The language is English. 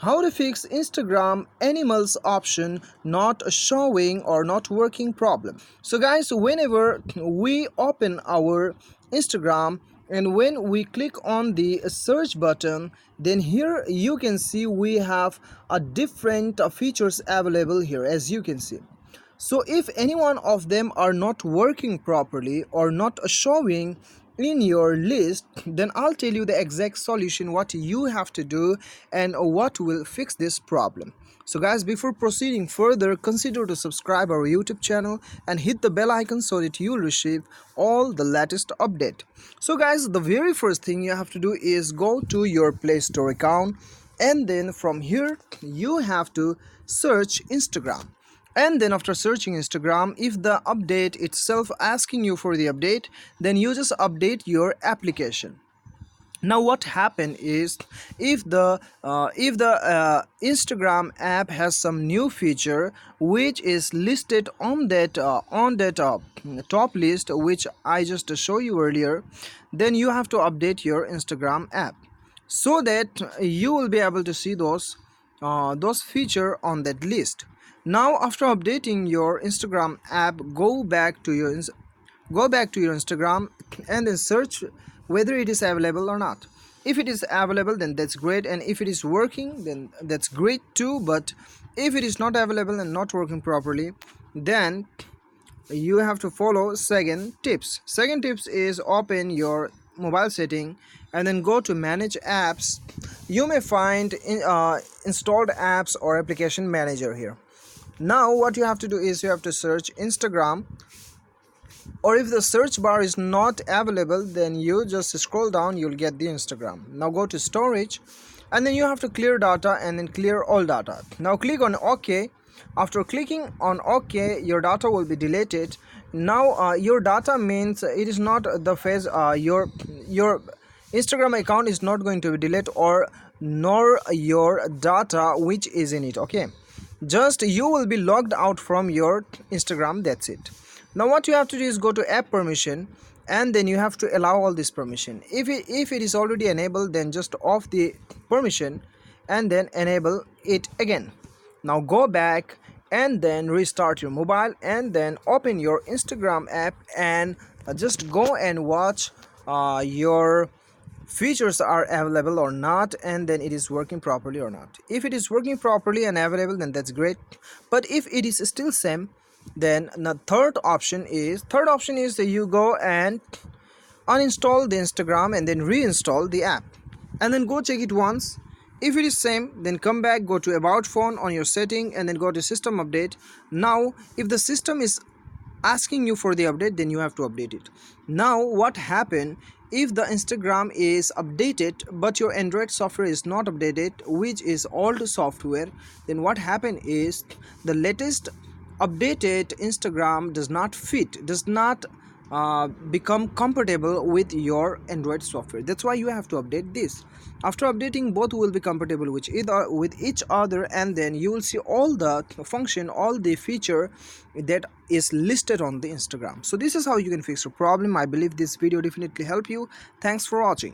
How to fix Instagram animals option not showing or not working problem. So guys, whenever we open our Instagram and when we click on the search button, then here you can see we have a different features available here, as you can see. So if any one of them are not working properly or not showing in your list, then I'll tell you the exact solution what you have to do and what will fix this problem. So guys, before proceeding further, consider to subscribe our YouTube channel and hit the bell icon so that you'll receive all the latest update. So guys, the very first thing you have to do is go to your Play Store account, and then from here you have to search Instagram. And then after searching Instagram, if the update itself asking you for the update, then you just update your application. Now what happen is, if the Instagram app has some new feature which is listed on that top list which I just show you earlier, then you have to update your Instagram app so that you will be able to see those feature on that list. Now after updating your Instagram app, go back to your Instagram and then search whether it is available or not. If it is available, then that's great, and if it is working, then that's great too. But if it is not available and not working properly, then you have to follow second tips is open your mobile setting and then go to manage apps. You may find installed apps or application manager here. Now what you have to do is you have to search Instagram, or if the search bar is not available, then you just scroll down, you'll get the Instagram. Now go to storage, and then you have to clear data and then clear all data. Now click on OK. After clicking on OK, your data will be deleted. Now your data means it is not the phase, your Instagram account is not going to be deleted, or nor your data which is in it. Okay, just you will be logged out from your Instagram, that's it. Now what you have to do is go to app permission, and then you have to allow all this permission. If it is already enabled, then just off the permission and then enable it again. Now go back and then restart your mobile and then open your Instagram app and just go and watch your features are available or not, and then it is working properly or not. If it is working properly and available, then that's great. But if it is still same, then the third option is that you go and uninstall the Instagram and then reinstall the app and then go check it once. If it is same, then come back, go to about phone on your setting and then go to system update. Now if the system is asking you for the update, then you have to update it. Now what happened, if the Instagram is updated but your Android software is not updated, which is old software, then what happened is the latest updated Instagram does not become compatible with your Android software. That's why you have to update this. After updating, both will be compatible with each other, and then you will see all the function, all the feature that is listed on the Instagram. So this is how you can fix your problem. I believe this video definitely help you. Thanks for watching.